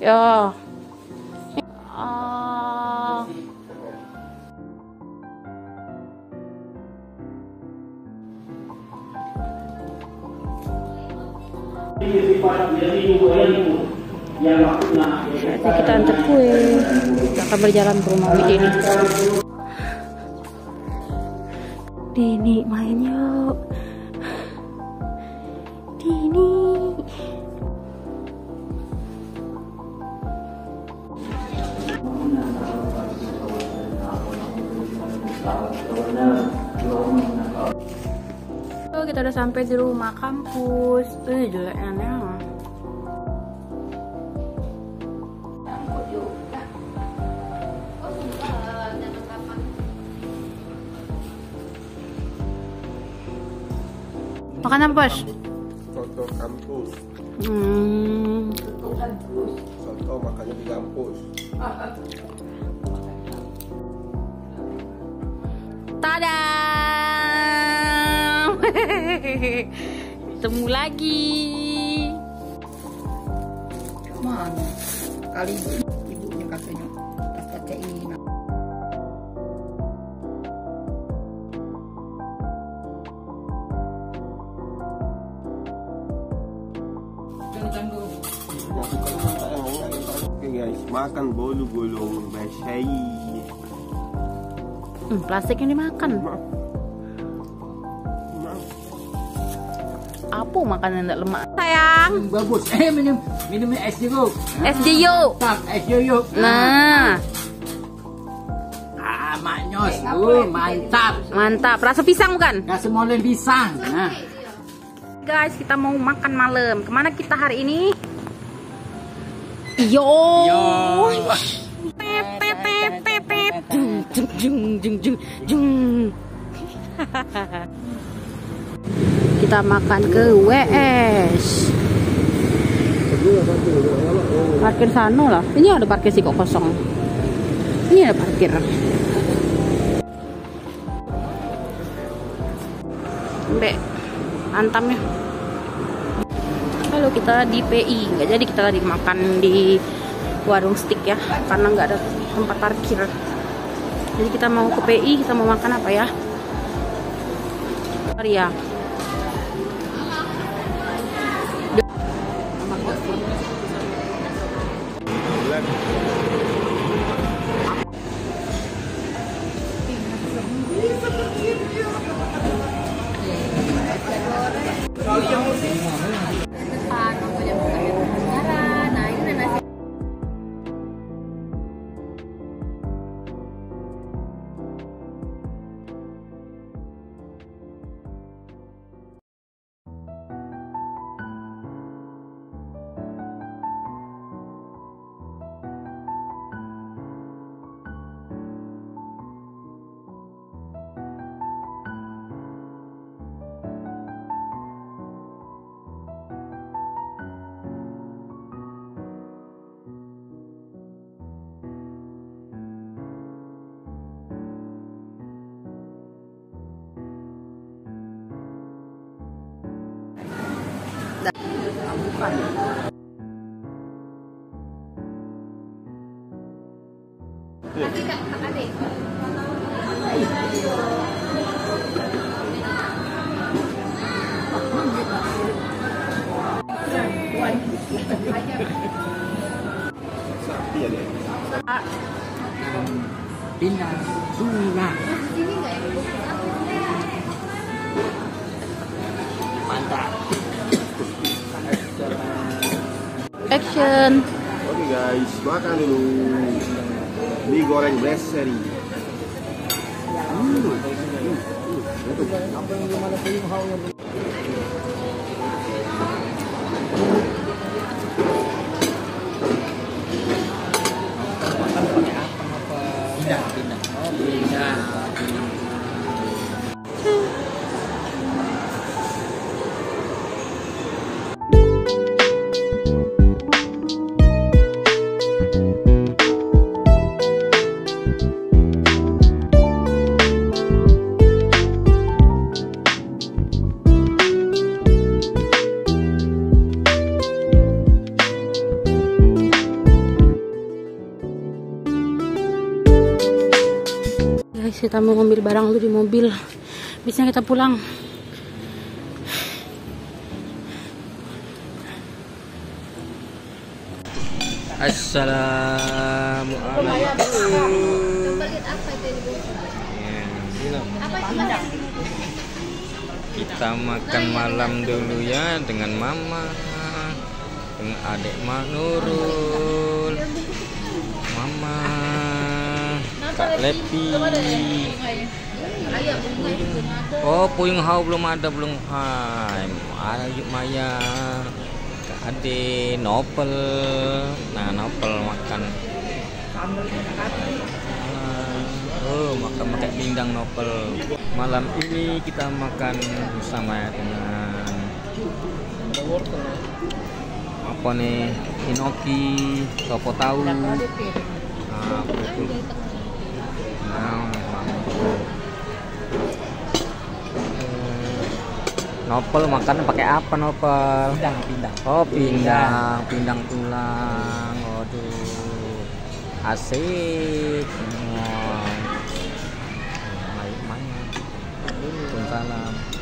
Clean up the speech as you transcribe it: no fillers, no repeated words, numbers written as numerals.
Ya. Ah. Saatnya kita antar kue. Kita akan berjalan ke rumah Widini. Dini main yuk. Dini. Oh, kita udah sampai di rumah kampus. Jeleknya. Makan apa, Bos? Soto kampus. Soto makannya di kampus. Tada! Ketemu lagi. Mana? Kali ibunya katanya pakai ini. Oke guys, makan bolu-bolu basai. Plastiknya dimakan. Apa makanan tidak lemak? Sayang. Bagus. Minum es jeruk. Es jeruk. Tak, es jeruk. Nah, Maknyos. Mantap. mantap. Rasa pisang bukan? Rasa molen pisang. Nah. Guys, kita mau makan malam. Kemana kita hari ini? Yo. Tep, tep, tep, tep, tep. Jung, jung, jung, jung, jung. Kita makan ke WS. Parkir sana lah. Ini ada parkir sih kok kosong. Ini ada parkir. Mbak, antamnya. Kalau kita di PI, nggak jadi kita tadi makan di warung steak ya, karena nggak ada tempat parkir. Jadi kita mau ke PI, kita mau makan apa ya? Maria. Pindah, sungai. Mantap. Action. Oke guys, makan dulu. Mie goreng brasserie. kita mau ngambil barang dulu di mobil. Bisa kita pulang. Assalamualaikum. Kita makan malam dulu ya dengan mama, dengan adik Nurul, mama, Kak Lepi. Oh, Puyung Hau belum ada, belum hai. Ayo Maya, Kak Ade, Nopel. Nah, Nopel makan. Oh, makan pakai pindang Nopel. Malam ini kita makan bersama dengan apa nih? Inoki, topo tahu. Nah, betul. Nah, Nopel makan pakai apa Nopel? Pindang. Oh, pindang tulang. Waduh, asik. Waalaikumsalam.